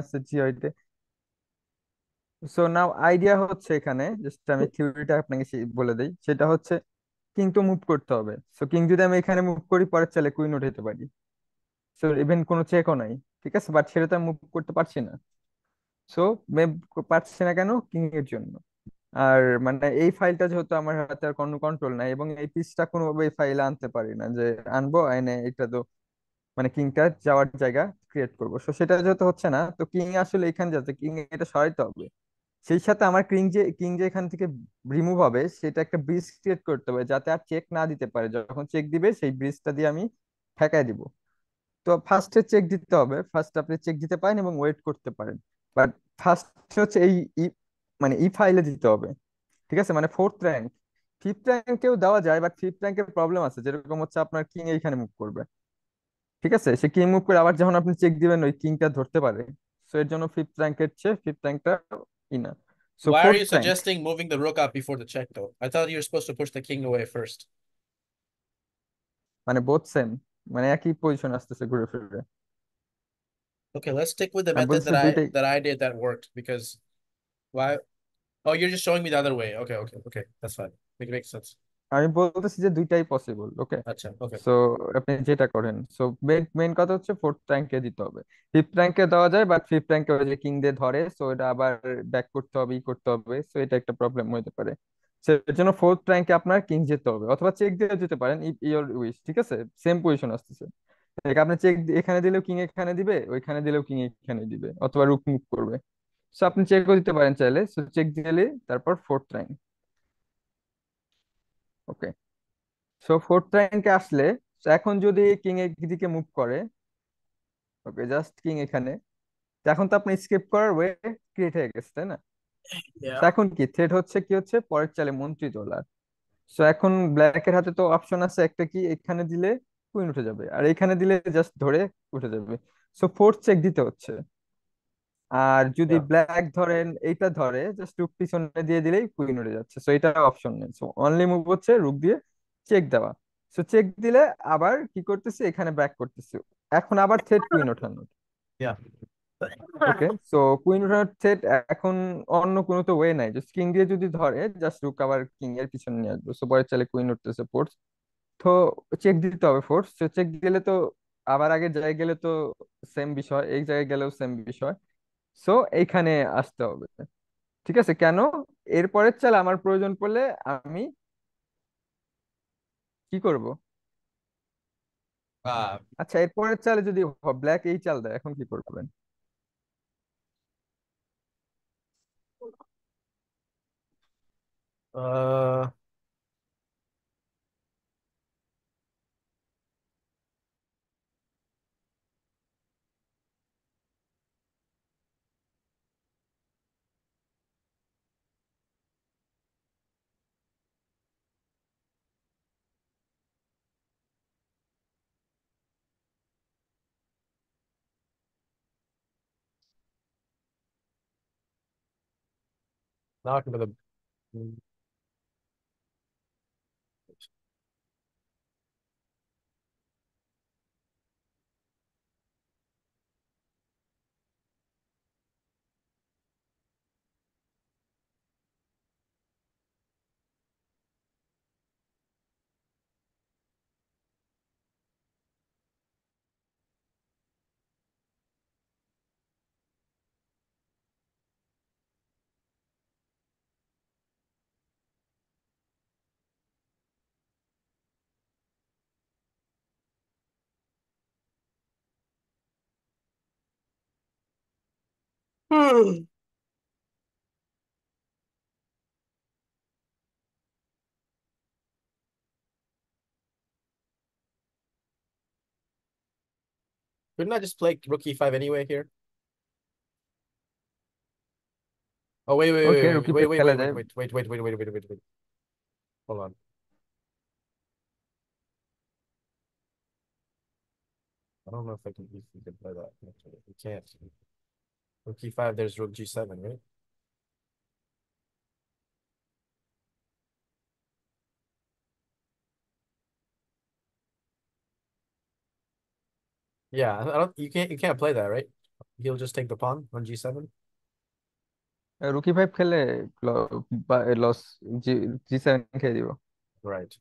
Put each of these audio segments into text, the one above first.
আছে জি হইতে। So now idea হচ্ছে এখানে, জাস্ট আমি থিওরিটা আপনাকে বলে দিই, সেটা হচ্ছে কিং তো মুভ করতে হবে। সো কিং যদি আমি এখানে মুভ করি, পরের চালে কুইন উঠাইতে পারি। সো ইভেন কোনো চেকও নাই, ঠিক আছে, বাট সেটা তো মুভ করতে পারছি না। সো পারছি না কেন? কিং এর জন্য। আর মানে এই ফাইলটা যেহেতু আমার হাতে আর কোনো কন্ট্রোল নাই, এবং এই পিসটা কোনোভাবে এই ফাইলে আনতে পারি না, যে আনবো এনে এটা তো মানে কিংটা যাওয়ার জায়গা ক্রিয়েট করবো। সো সেটা যেহেতু হচ্ছে না, তো কিং আসলে এখানে যাচ্ছে, কিং এটা সরাইতে হবে। সেই সাথে আমার কিং যে এখান থেকে রিমুভ হবে, সেটা একটা ব্রিজ ক্রিয়েট করতে হবে, যাতে আর চেক না দিতে পারে। যখন চেক দিবে সেই ব্রিজটা দিয়ে আমি ঠেকাই দিব। তো ফার্স্টে চেক দিতে হবে, ফার্স্ট আপনি চেক দিতে পারেন এবং ওয়েট করতে পারেন। বাট ফার্স্ট হচ্ছে এই মানে ই ফাইলে দিতে হবে, ঠিক আছে, মানে ফোর্থ র্যাঙ্ক। ফিফথ র্যাঙ্কেও দেওয়া যায়, বাট ফিফথ র্যাঙ্কের প্রবলেম আছে, যেরকম হচ্ছে আপনার কিং এইখানে মুভ করবে, ঠিক আছে, সে কিং মুভ করে আবার যখন আপনি চেক দিবেন ওই কিংটা ধরতে পারে। সো এর জন্য ফিফথ র্যাঙ্কের চেয়ে fifth র্যাঙ্কটা Ina. So Why are fourth you rank suggesting moving the rook up before the check, though? I thought you were supposed to push the king away first. মানে both same, মানে একই position আসতেছে ঘুরে ফিরে। Okay, let's stick with the আমি method বলছি that I দুইটাই। that I did that worked because why? Oh, you're just showing me the other way. Okay, okay, okay. That's fine. Makes sense. আমি বলতেছি যে দুইটাই পসিবল, ওকে। Acha, okay. So আপনি যেটা করেন, সো মেন মেন কথা হচ্ছে ফোর্থ র্যাঙ্কে দিতে হবে। ফিফথ র্যাঙ্কে দেওয়া যায়, বাট ফিফথ র্যাঙ্কে ওই যে কিং দিয়ে ধরে, সো এটা আবার ব্যাক করতে হবে, ই করতে হবে, সো এটা একটা প্রবলেম হতে পারে। সো এর জন্য ফোর্থ র্যাঙ্কে আপনার কিং যেতে হবে, অথবা চেক দিয়ে যেতে পারেন, ইওর উইশ, ঠিক আছে। সেম পজিশন আসতেছে, দেখ আপনি চেক এখানে দিলেও কিং এখানে দিবে, ওইখানে দিলেও কিং এখানে দিবে, অথবা রুক মুভ করবে। সো আপনি চেকও দিতে পারেন চাইলে, সো চেক দিলে তারপর ফোর্থ র্যাঙ্ক, ওকে। সো ফোর্থ র্যাঙ্কে আসলে, so এখন যদি কিং এর দিকে মুভ করে, ওকে, জাস্ট কিং এখানে, তো এখন তো আপনি স্কেপ করার ওয়ে ক্রিয়েট হয়ে গেছে, তাই না? তো Yeah. এখন কি থ্রেড হচ্ছে, কি হচ্ছে, পরের চালে মন্ত্রী তোলার। সো এখন ব্ল্যাকের হাতে তো অপশন আছে একটা, কি এখানে দিলে কুইন উঠে যাবে, আর এখানে দিলে জাস্ট ধরে উঠে যাবে। সো ফোর্থ চেক দিতে হচ্ছে। আর যদি Yeah. ব্ল্যাক ধরেন এইটা ধরে, জাস্ট রুক পিছনে দিয়ে দিলেই কুইন উঠে যাচ্ছে, সো এটা অপশন নেই। সো অনলি মুভ হচ্ছে রুক দিয়ে চেক দেওয়া। সো চেক দিলে আবার কি করতেছি, এখানে ব্যাক করতেছি। এখন আবার থ্রেড কুইন ওঠানো, Yeah. ওকে। সো কুইন ওঠানোর থ্রেড এখন অন্য কোনো তো ওয়ে নাই, জাস্ট কিং দিয়ে যদি ধরে, জাস্ট রুক আবার কিং এর পিছনে নিয়ে আসবে। সো পরের চালে কুইন উঠতেছে ফোর্স, তো চেক দিতে হবে ফোর্স। সো চেক দিলে তো আবার আগের জায়গায় গেলে তো সেম বিষয়, এই জায়গায় গেলেও সেম বিষয়। সো এইখানে আসতে হবে, ঠিক আছে। কেন? এরপরের চাল আমার প্রয়োজন পড়লে আমি কি করব? Uh, আচ্ছা, এরপরের চালে যদি ব্ল্যাক এই চাল দেয়, এখন কি করবেন? uh, now I can put the. Couldn't I just play rook e5 anyway here? Oh, wait, wait, okay, wait, rookie wait, page wait, খেলা wait, wait, যায়। wait, wait, wait, wait, wait, wait, wait, wait. Hold on. I don't know if I can if you can play that. Actually. You can't. Rook e5, there's rook g7, right? Yeah, I don't. You can't play that, right? he'll just take the pawn on g7. Rookie five খেলে loss, জি, G seven খেয়ে দিব। Right.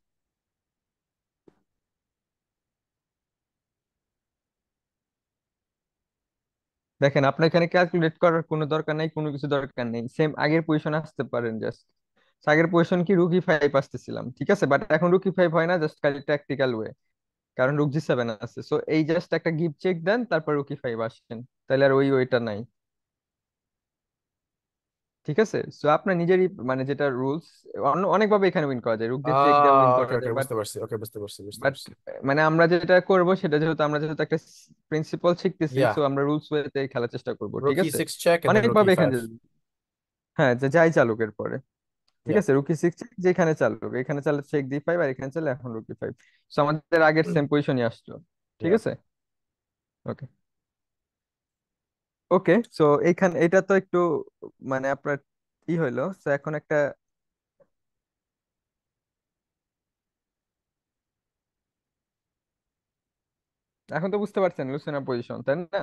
দেখেন আপনার এখানে calculate করার কোনো দরকার নেই, কোনো কিছু দরকার নেই, সেম আগের পজিশন আসতে পারেন জাস্ট। আগের পজিশন কি রুকি ফাইভ আসতেছিলাম, ঠিক আছে, বাট এখন রুকি ফাইভ হয় না, জাস্ট খালি ট্যাকটিক্যাল ওয়ে, কারণ রুক জি সেভেন আছে। সো এই জাস্ট একটা গিভ চেক দেন, তারপর রুকি ফাইভ আসেন, তাহলে আর ওই ওইটা নাই। ঠিক আছে, সো আপনার নিজেরই মানে যেটা রুলস, অনেকভাবে এখানে উইন করা যায়, রুক দিয়ে চেক দিয়ে উইন ওকে করা ওকে, যায়, বাট বুঝতে পারছি, ওকে বুঝতে পারছি, বুঝতে বাট পারছি। মানে আমরা যেটা করব সেটা, যেহেতু আমরা যেহেতু একটা প্রিন্সিপাল শিখতেছি, সো Yeah, আমরা রুলস ওয়েতে খেলার চেষ্টা করব, ঠিক rook আছে। e6 check and then rook অনেকভাবে এখানে, e5. হ্যাঁ, যে যাই চালুক এর পরে, ঠিক Yeah. আছে, রুকি সিক্স যেখানে চালুক, এখানে চালে চেক ডি ফাইভ, আর এখানে চালে এখন রুকি ফাইভ। সো আমাদের আগের সেম পজিশনই আসলো, ঠিক Yeah. আছে। ওকে, ওকে, সো এইখানে এটা তো একটু মানে আপনার কি হইলো, সো এখন একটা, এখন তো বুঝতে পারছেন লুসেনা পজিশন, তাই না?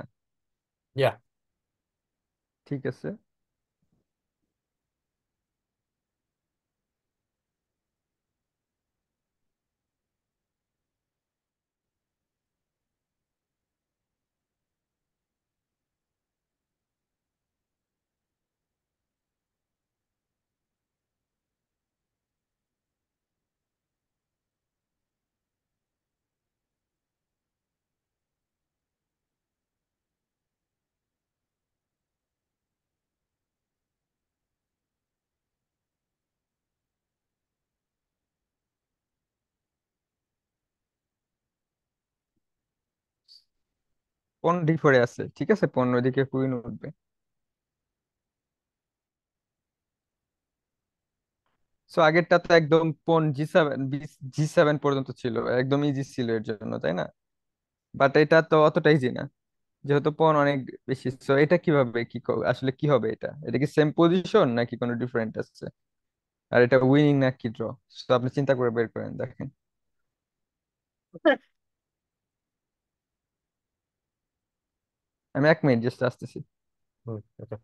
Yeah. ঠিক আছে, কোন ডি ফোরে আছে, ঠিক আছে, পনেরো দিকে কুইন উঠবে। সো আগেরটা তো একদম পন জি সেভেন, জি সেভেন পর্যন্ত ছিল, একদম ইজি ছিল এর জন্য, তাই না? বাট এটা তো অতটা ইজি না, যেহেতু পন অনেক বেশি। সো এটা কিভাবে আসলে কি হবে, এটা এটা কি সেম পজিশন নাকি কোনো ডিফারেন্ট আছে, আর এটা উইনিং না কি ড্র? তো আপনি চিন্তা করে বের করেন, দেখেন। আমি 1 মিনিট জাস্ট আসতেছি। Okay.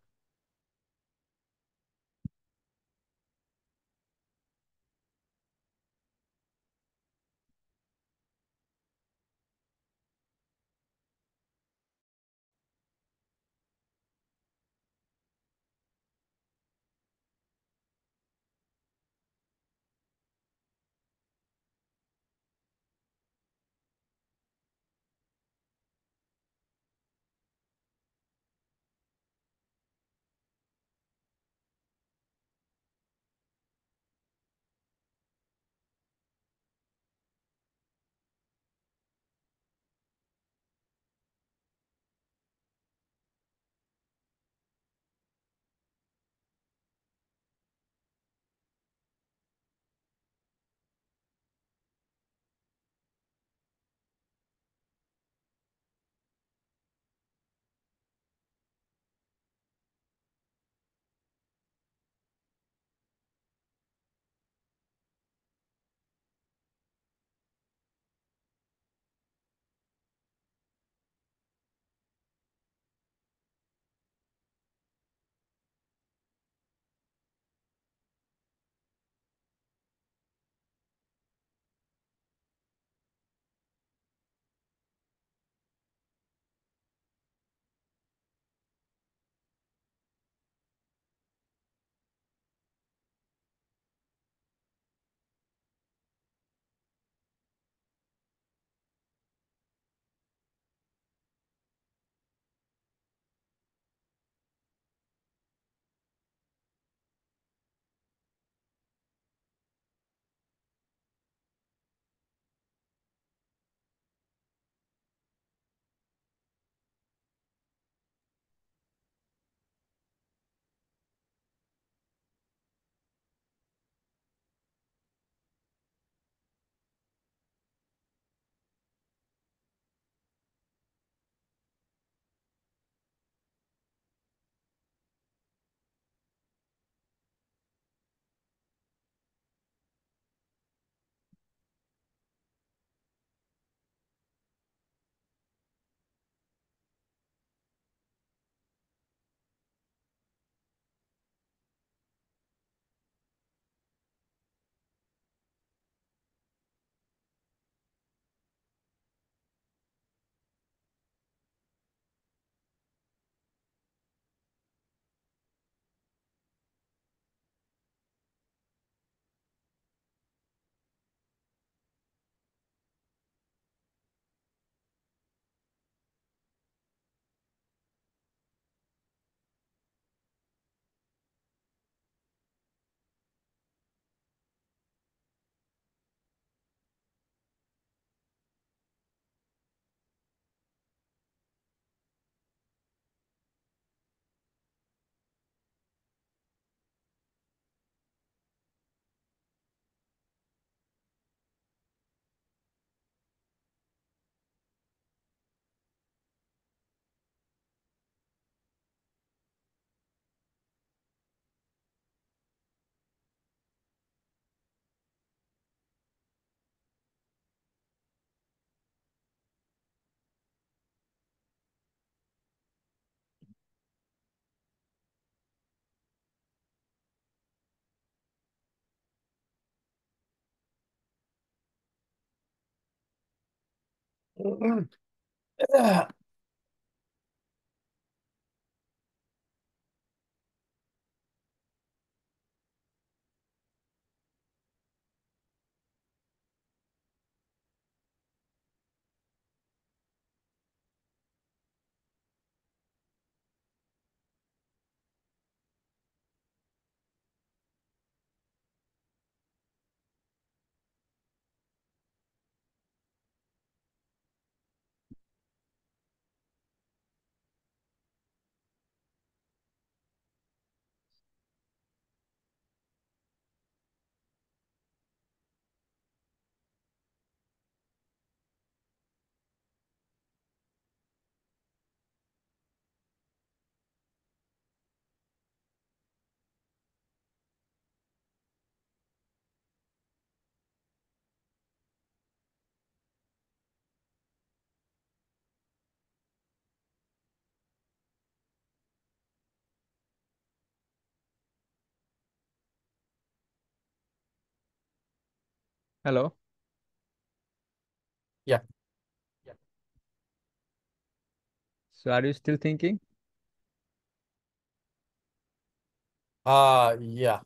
Hello. Yeah. So are you still thinking? Yeah.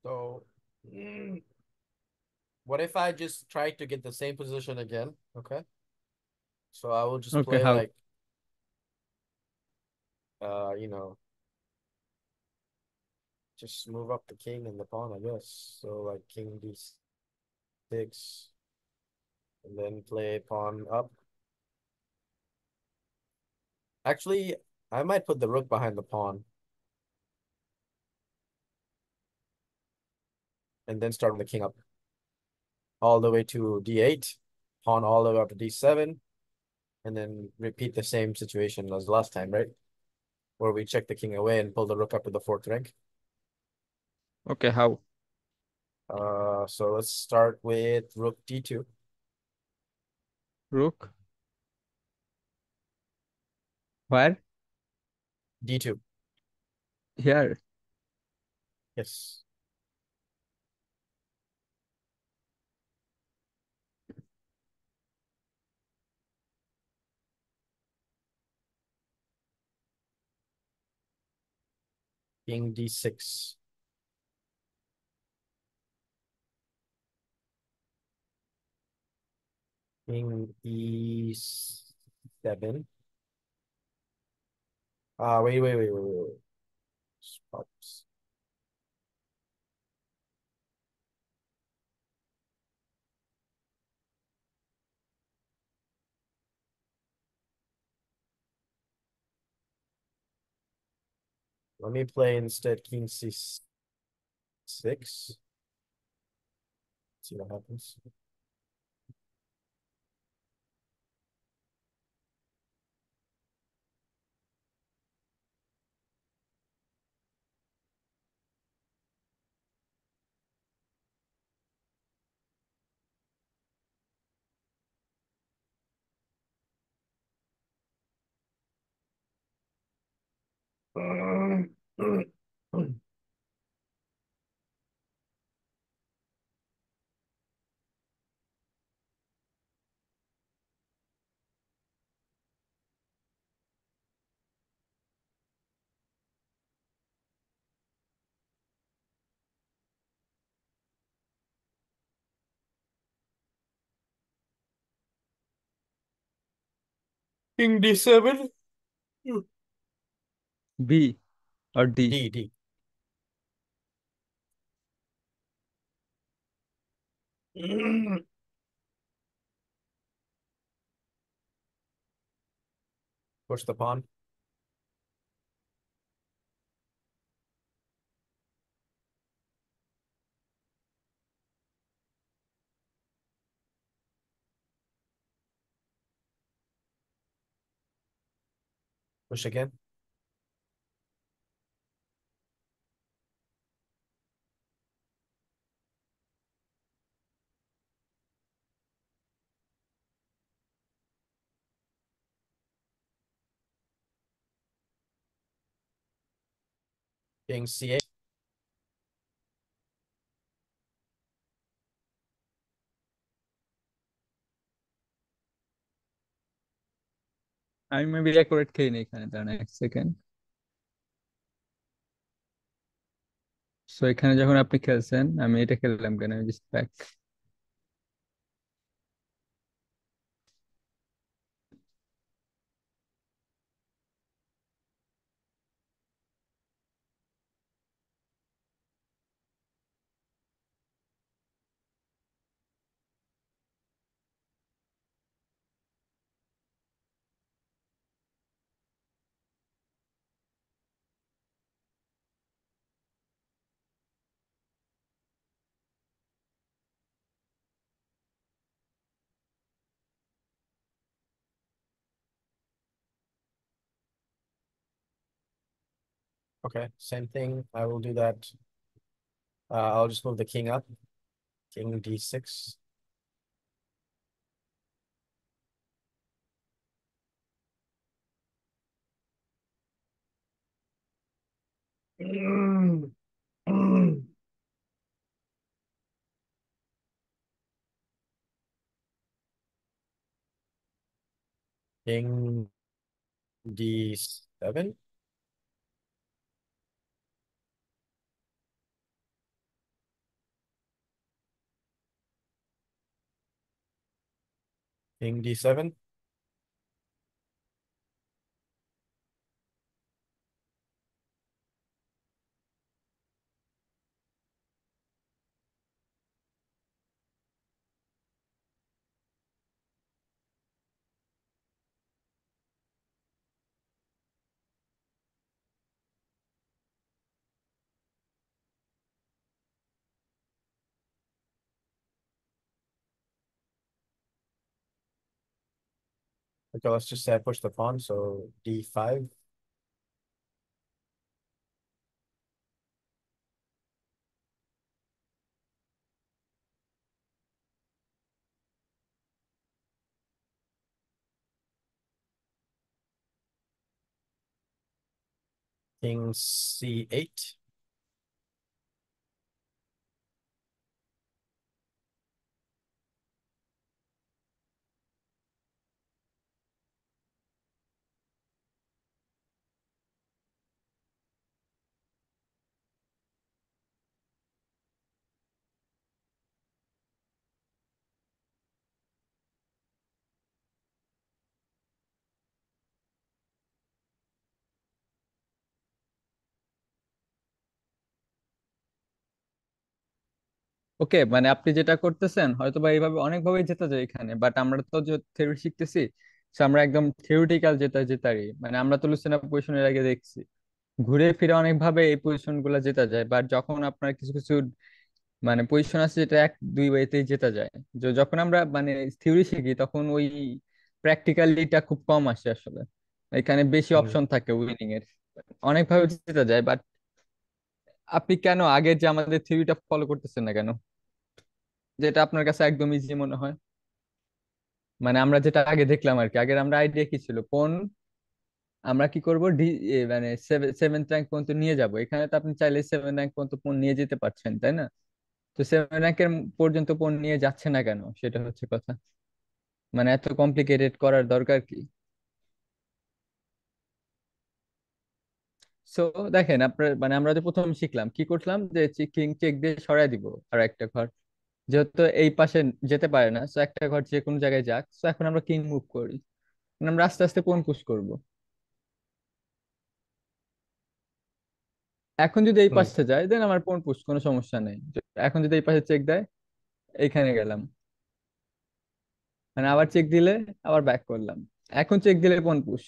So, mm, what if I just try to get the same position again? Okay. So I will just okay, play how? like, you know, just move up the king and the pawn, I guess. So like king d6, and then play pawn up. Actually, I might put the rook behind the pawn and then start the king up all the way to d8, pawn all the way up to d7, and then repeat the same situation as last time, right? Where we check the king away and pull the rook up to the fourth rank. Okay, how? So let's start with rook d2. Rook. Where? D2. Here. Yes. King d6. King e7. Wait. Spots. Let me play instead king c6. See what happens. King d7. B or D. D. Push the pawn. Push again. King c8. আমি maybe accurate খেয়ে নিই এখানে, দাঁড়ান এক second. So এখানে যখন আপনি খেলছেন, আমি এটা খেললাম কেন, আমি just back. Okay, same thing. I will do that. I'll just move the king up. King d6. King d7. King d7. Okay, let's just say I push the pawn, so d5. king c8. ওকে, মানে আপনি যেটা করতেছেন হয়তো বা এইভাবে অনেকভাবে জেতা যায় এখানে, বাট আমরা তো যে থিওরি শিখতেছি, so আমরা একদম থিওরিটিক্যাল যেটা জেতারি, মানে আমরা তো লুসেন পজিশনের আগে দেখছি ঘুরে ফিরে অনেক ভাবে এই পজিশন গুলা জেতা যায়। বাট যখন আপনার কিছু কিছু মানে পজিশন আছে যেটা এক দুই ওয়েতেই জেতা যায়, যখন আমরা মানে থিওরি শিখি তখন ওই প্র্যাকটিক্যালিটা খুব কম আসে আসলে। এখানে বেশি হুম, অপশন থাকে উইনিং এর, অনেকভাবে জেতা যায়। বাট আপনি কেন আগের যে আমাদের থিওরিটা ফলো করতেছেন না কেন, যেটা আপনার কাছে একদম ইজি মনে হয়? মানে আমরা যেটা আগে দেখলাম আর কি, আগের আমরা আইডিয়া কি ছিল, কোন আমরা কি করব মানে সেভেন্থ র্যাঙ্ক পর্যন্ত নিয়ে যাব। এখানে তো আপনি চাইলে সেভেন র্যাঙ্ক পর্যন্ত পণ নিয়ে যেতে পারছেন, তাই না? তো সেভেন র্যাঙ্কের পর্যন্ত পণ নিয়ে যাচ্ছে না কেন, সেটা হচ্ছে কথা। মানে এত কমপ্লিকেটেড করার দরকার কি? সো দেখেন, আপনার মানে আমরা যে প্রথম শিখলাম কি করলাম, যে কিং চেক দিয়ে সরাই দিব আর একটা ঘর, যেহেতু এই পাশে যেতে পারে না, সো একটা ঘর যে কোনো জায়গায় যাক। সো এখন আমরা কিং মুভ করি, মানে আমরা আস্তে আস্তে কোন পুশ করব। এখন যদি এই হুম, পাশে যায় দেন আমার কোন পুশ, কোনো সমস্যা নেই। এখন যদি এই পাশে চেক দেয়, এইখানে গেলাম, মানে আবার চেক দিলে আবার ব্যাক করলাম। এখন চেক দিলে কোন পুশ।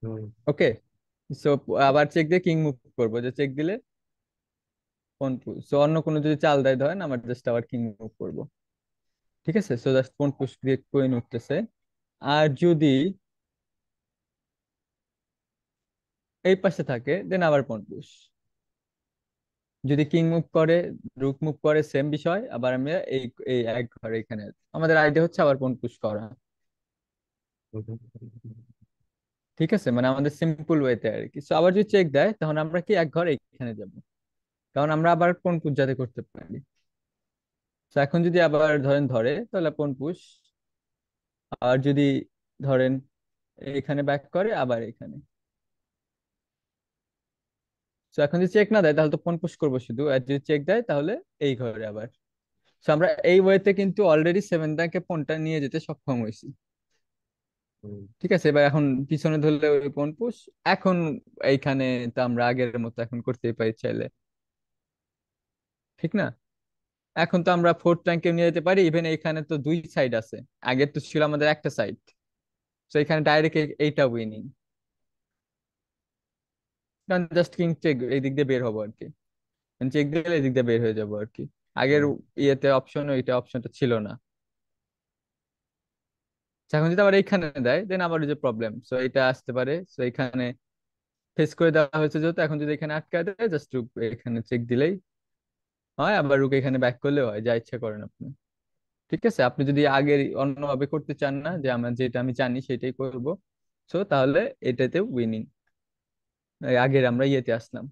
হুম, ওকে, সো আবার চেক দিয়ে কিং মুভ করবো, যে চেক দিলে কোন পুশ। সো অন্য কোনো যদি চাল দেয় ধরেন, আমার জাস্ট আবার কিং মুভ করবো। ঠিক আছে, সো জাস্ট কোন পুশ দিয়ে কুইন উঠতেছে। আর যদি এই পাশে থাকে দেন আবার কোন পুশ। যদি কিং মুভ করে, রুক মুভ করে, সেম বিষয়। আবার আমরা এই এই এক ঘরে এখানে, আমাদের আইডিয়া হচ্ছে আবার কোন পুশ করা। হুম, ঠিক আছে, মানে আমাদের সিম্পল ওয়েতে আর কি। সো আবার যদি চেক দেয় তখন আমরা কি এক ঘর এখানে যাব, কারণ আমরা আবার কোন পুশ যাতে করতে পারি। তো এখন যদি আবার ধরেন ধরে, তাহলে কোন পুশ। আর যদি ধরেন এখানে ব্যাক করে আবার এখানে, তো এখন যদি চেক না দেয় তাহলে তো কোন পুশ করবো শুধু, আর যদি চেক দেয় তাহলে এই ঘরে আবার। তো আমরা এই ওয়েতে কিন্তু অলরেডি সেভেন র্যাঙ্কে পয়েন্টটা নিয়ে যেতে সক্ষম হয়েছি। হুম, ঠিক আছে, এবার এখন পিছনে ধরলে ওই কোন পুশ। এখন এইখানে তো আমরা আগের মতো এখন করতেই পারি চাইলে, ঠিক না? এখন তো আমরা ফোর্থ র্যাঙ্কে নিয়ে যেতে পারি, ইভেন এখানে তো দুই সাইড আছে। আগে তো ছিল আমাদের একটা সাইড, তো এখানে ডাইরেক্ট এইটা উইনিং, কারণ জাস্ট কিং চেক এই দিক দিয়ে বের হবো আর কি। চেক দিলে এই দিক দিয়ে বের হয়ে যাবো আর কি। আগের হুম, ইয়েতে অপশন, ওইটা অপশনটা ছিল না। এখন যদি আবার এইখানে দেয় দেন আবার ওই যে প্রবলেম, সো এটা আসতে পারে। সো এখানে ফেস করে দেওয়া হয়েছে যেহেতু, এখন যদি এখানে আটকায় দেয় জাস্ট এখানে চেক দিলেই হয়, আবার রুক এখানে ব্যাক করলেও হয়, যা ইচ্ছা করেন আপনি। ঠিক আছে, আপনি যদি আগের অন্যভাবে করতে চান না, যে আমার যেটা আমি জানি সেটাই করব, সো তাহলে এটাতে উইনিং। আগের আমরা ইয়েতে আসলাম,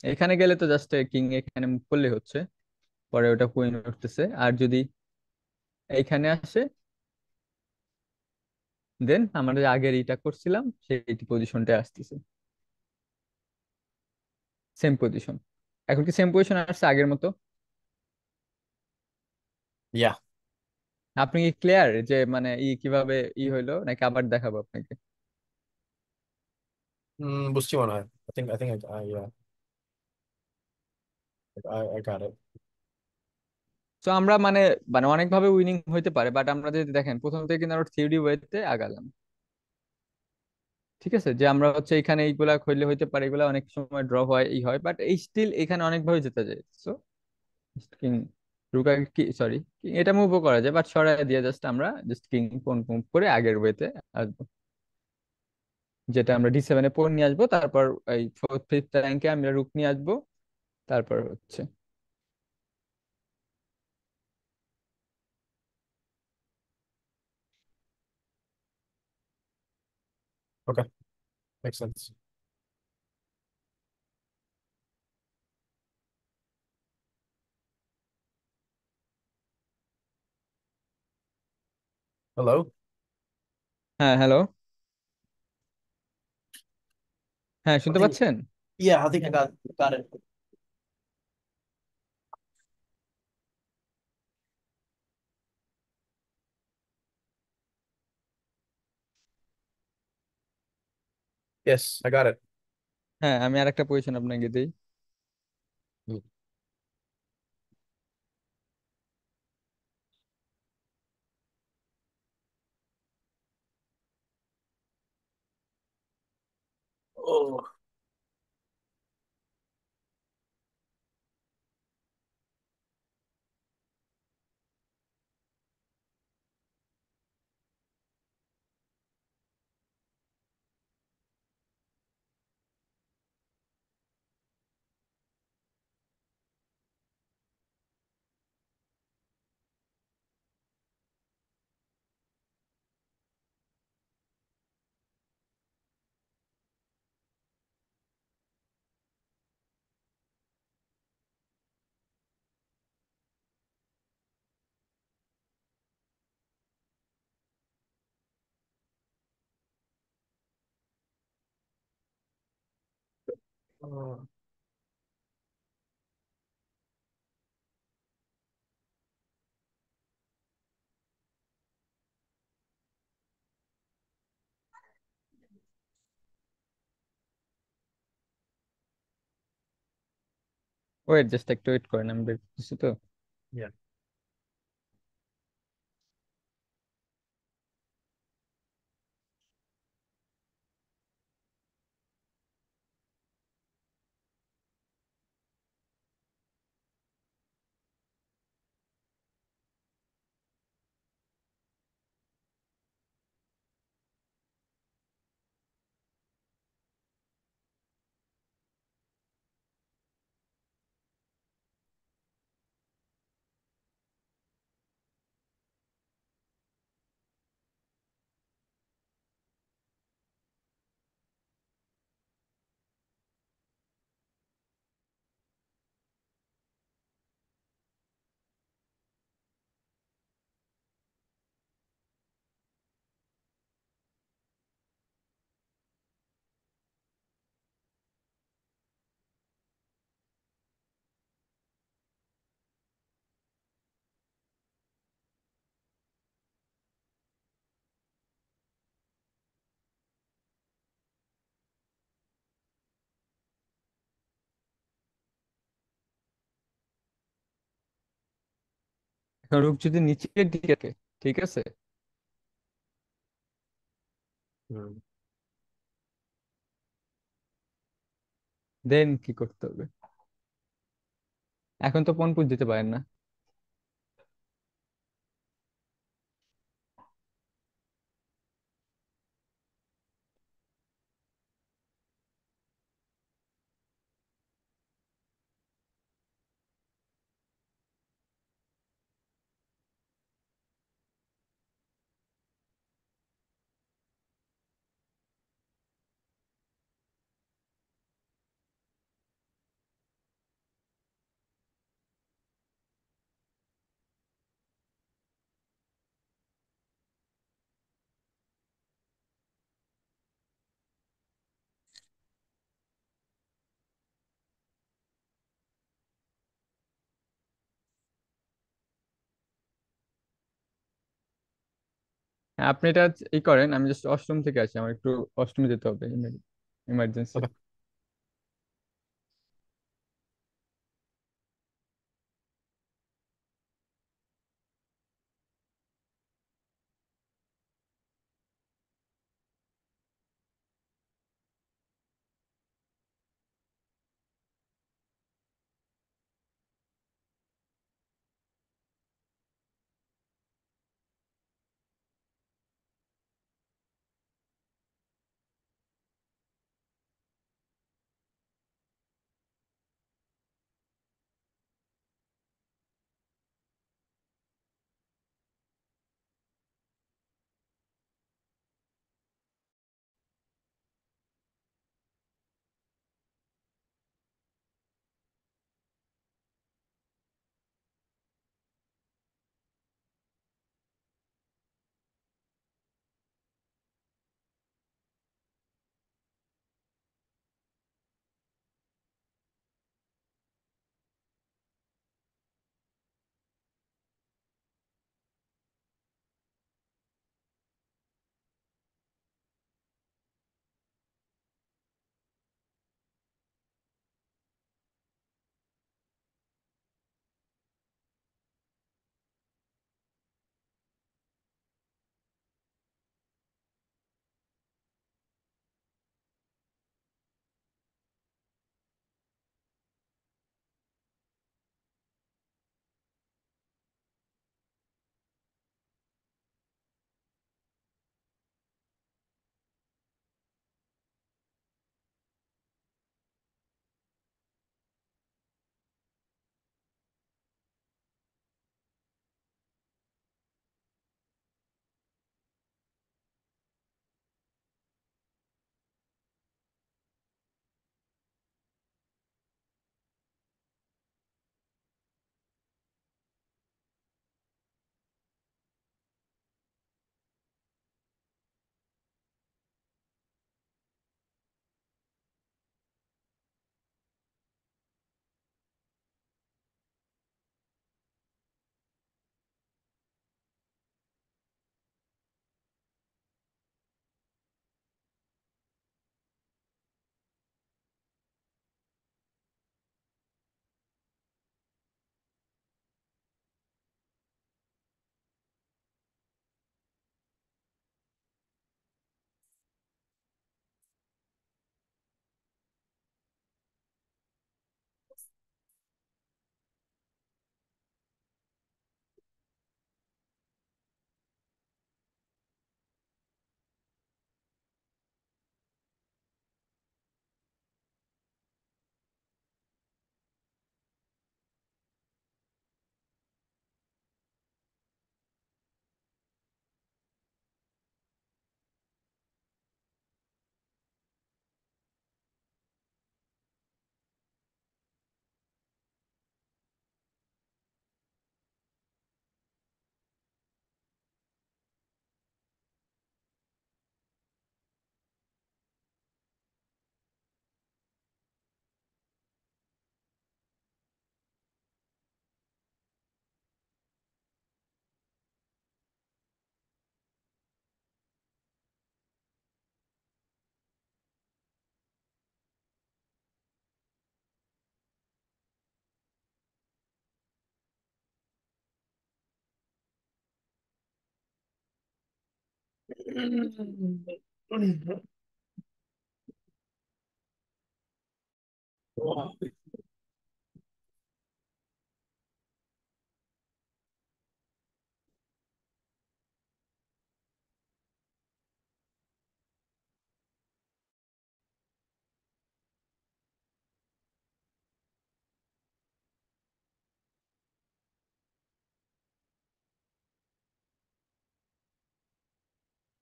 এখানে গেলে তো জাস্ট কিং এখানে মুভ করলে হচ্ছে, পরে ওটা কুইন উঠতেছে। আর যদি এইখানে আসে দেন আমরা যে আগের এটা করছিলাম সেই পজিশনটা আসতেছে, সেম পজিশন। এখন কি সেম পজিশন আসছে আগের মতো? yeah. আপনি কি ক্লিয়ার যে মানে কিভাবে হইলো, নাকি আবার দেখাবো আপনাকে? বুঝছি মনে হয়। Yeah, I got it. তো আমরা মানে মানে অনেকভাবে উইনিং হইতে পারে, বাট আমরা যদি দেখেন প্রথম থেকে কিন্তু আমরা থিওরি ওয়েতে আগালাম। ঠিক আছে, যে আমরা হচ্ছে এখানে এইগুলা হইলে হইতে পারে, এগুলা অনেক সময় ড্র হয় এই হয়, বাট এই স্টিল এখানে অনেকভাবে জেতা যায়। সো কিং রুকা কি সরি, এটা মুভও করা যায়, বাট সরাই দিয়ে জাস্ট আমরা জাস্ট কিং কোন মুভ করে আগের ওয়েতে আসবো, যেটা আমরা ডি7 এ পর নিয়ে আসবো। তারপর এই ফোর্থ ফিফথ র্যাঙ্কে আমরা রুক নিয়ে আসবো। তারপর হচ্ছে Okay, makes sense. Hello? হ্যাঁ, হ্যালো। হ্যাঁ, I শুনতে think, পাচ্ছেন? yeah, I think I got it. Yes, I got it. হ্যাঁ, আমি আরেকটা পজিশন আপনাকে দিই। Hmm. Oh, uh, wait, just একটু ওয়েট করেন, আমি বের করতেছি তো। yeah. এখন রূপ যদি নিচের দিকে থাকে, ঠিক আছে, Hmm. দেন কি করতে হবে? এখন তো পন পুষ দিতে পারেন না। হ্যাঁ, আপনি এটা ই করেন, আমি জাস্ট অষ্টম থেকে আছি, আমার একটু অষ্টমে যেতে হবে, emergency. Okay.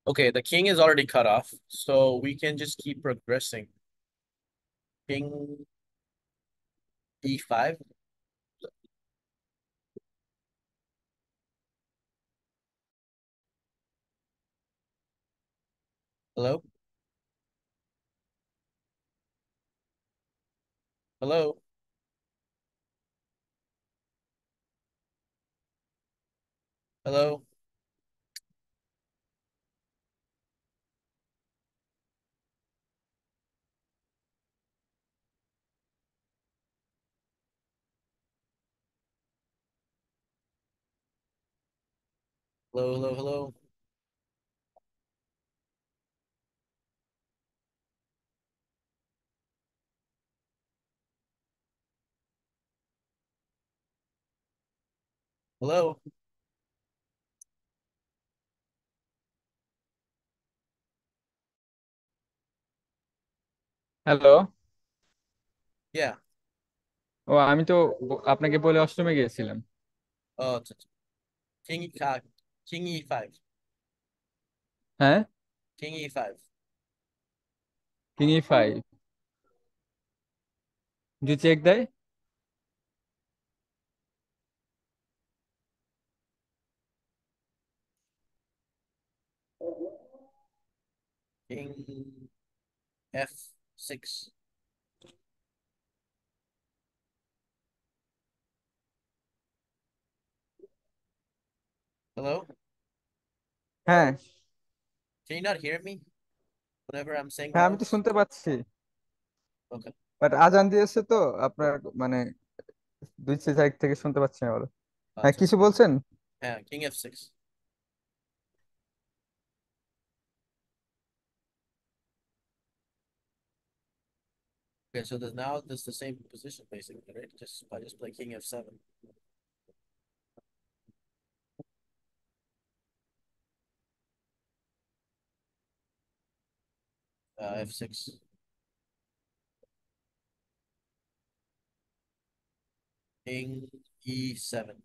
Okay, the king is already cut off, so we can just keep progressing. King e5. Hello? Hello? Hello? Hello, hello, hello? Hello? Hello. Yeah. ও আমি তো আপনাকে বলে অষ্টমে গিয়েছিলাম। Oh, king e5. King e5. হ্যাঁ, King e5. King E five যদি check দেয়। King f6. Hello? হ্যাঁ, Can you not hear me whenever I'm saying হ্যাঁ আমি তো words? শুনতে পাচ্ছি, Okay. বাট আজান দিয়েছে তো আপনার মানে দুই সাইড থেকে শুনতে পাচ্ছি না বলো। হ্যাঁ, কিছু Okay. বলছেন? Yeah, king f6. Okay, so now this the same position basically, right? Just I just play king f7. F6. King e7.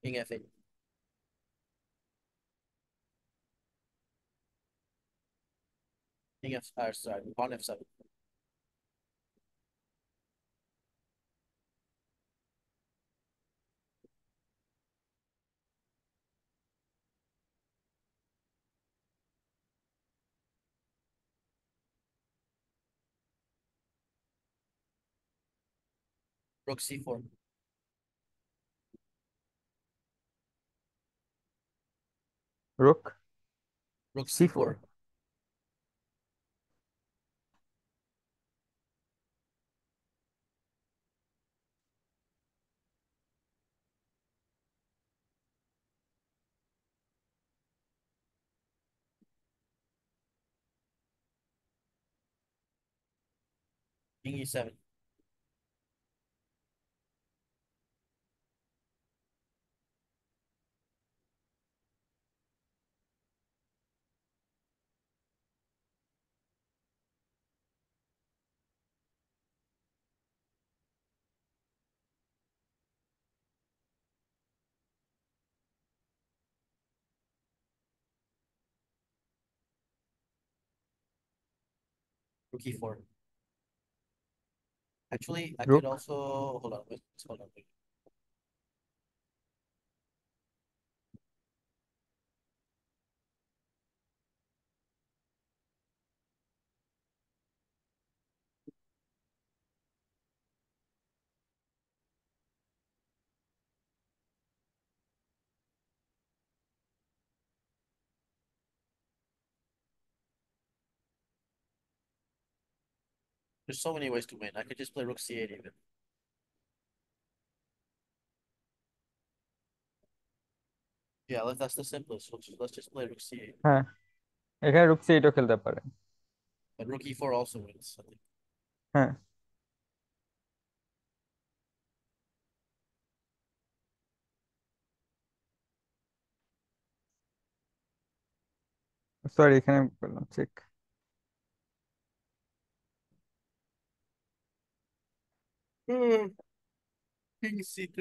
King f8. King f sorry, pawn f7. Rook c4. Rook Rook c four. c4. King e7. Rook e4. Actually, I could rook also hold on. Wait, hold on. Wait. There's so many ways to win. I could just play rook c8 even. Yeah, that's the simplest. Let's just play rook c8. হ্যাঁ, এখানে রুক c8ও খেলতে পারেন। But rook e4 also wins, I think. হ্যাঁ, sorry এখানে বললাম check. Hmm, king c3.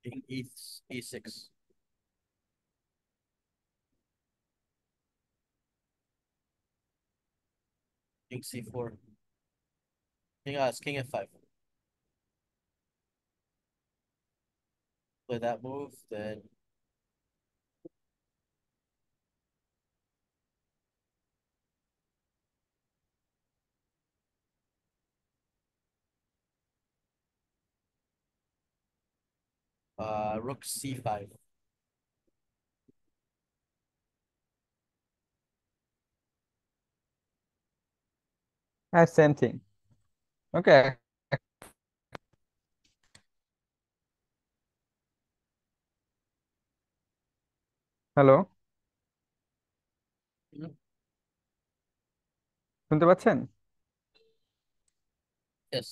King e6. King c4. It's king f5. Play that move, then rook c5. হ্যাঁ, same thing. Okay. Hello, Mhm. শুনতে পাচ্ছেন? Yes.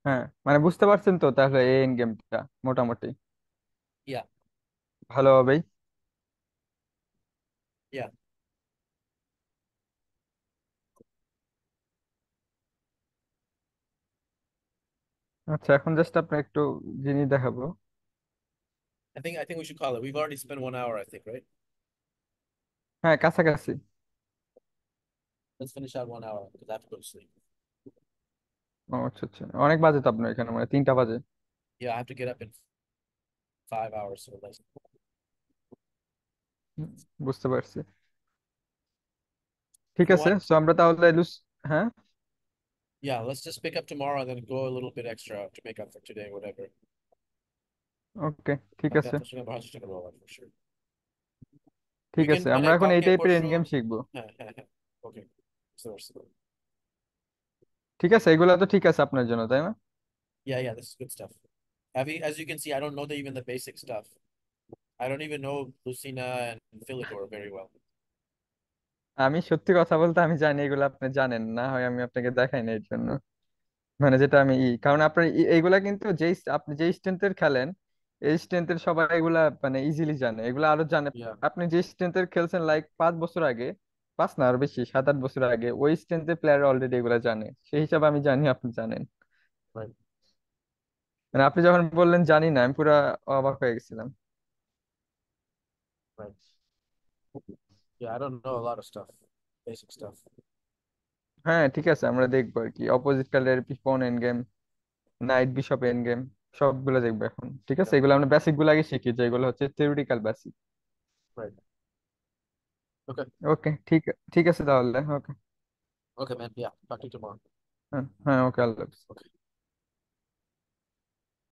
হ্যাঁ, মানে বুঝতে পারছেন তো তাহলে এই এন্ড গেমটা মোটামুটি Yeah. ভালোভাবেই। Yeah. আচ্ছা, এখন জাস্ট আপনার একটু জিনিস দেখাবো। I think we should call it. We've already spent 1 hour, I think, right? হ্যাঁ, কাছাকাছি। Let's finish out 1 hour because I have to go to sleep. ও আচ্ছা আচ্ছা, অনেক বাজে তো আপনার এখানে, মানে 3টা বাজে। Yeah, I have to get up in 5 hours, so let's. হুম, বুঝতে পারছি। ঠিক If you আছে, want, তো আমরা তাহলে হ্যাঁ, yeah, let's just pick up tomorrow and then go a little bit extra to make up for today, whatever. ওকে, ঠিক Like আছে। that, for sure. ঠিক We can আছে, আমরা play এখন এই Gokhe টাইপের এন্ড গেম Porsche. শিখবো। Okay. So, ঠিক আছে, এগুলা তো ঠিক আছে আপনার জন্য, তাই না? yeah, this is good stuff. As you can see, I don't know even the basic stuff. I don't even know Lucina and Philidor very well. আমি সত্যি কথা বলতে আমি জানি এগুলো আপনি জানেন না, হয় আমি আপনাকে দেখাই না এর জন্য। মানে যেটা আমি কারণ আপনার এইগুলা কিন্তু যেই আপনি যেই স্ট্রেংথের খেলেন, এই স্ট্রেংথের সবাই এগুলা মানে ইজিলি জানে, এগুলা আরো জানে। Yeah, আপনি যে স্ট্রেংথের খেলছেন লাইক 5 বছর আগে, 5 না আরো বেশি, 7-8 বছর আগে, ওই স্ট্রেংথের প্লেয়ার অলরেডি এগুলা জানে। সেই হিসাবে আমি জানি আপনি জানেন। right, মানে আপনি যখন বললেন জানি না, আমি পুরা অবাক হয়ে গেছিলাম। right. Yeah, I don't know a lot of stuff, basic stuff. হ্যাঁ ঠিক আছে, আমরা দেখবো আর কি অপোজিট কালারের pawn end game, knight bishop end game, সবগুলো দেখবো এখন। ঠিক আছে, Yeah, এগুলো আমরা বেসিক গুলো আগে শিখি, যেগুলো হচ্ছে থিওরিটিক্যাল বেসিক। right. Okay. ওকে, ঠিক ঠিক আছে তাহলে। ওকে। Okay, man. Yeah. Talk to you tomorrow. হ্যাঁ হ্যাঁ, ওকে, আল্লাহ হাফেজ। Okay.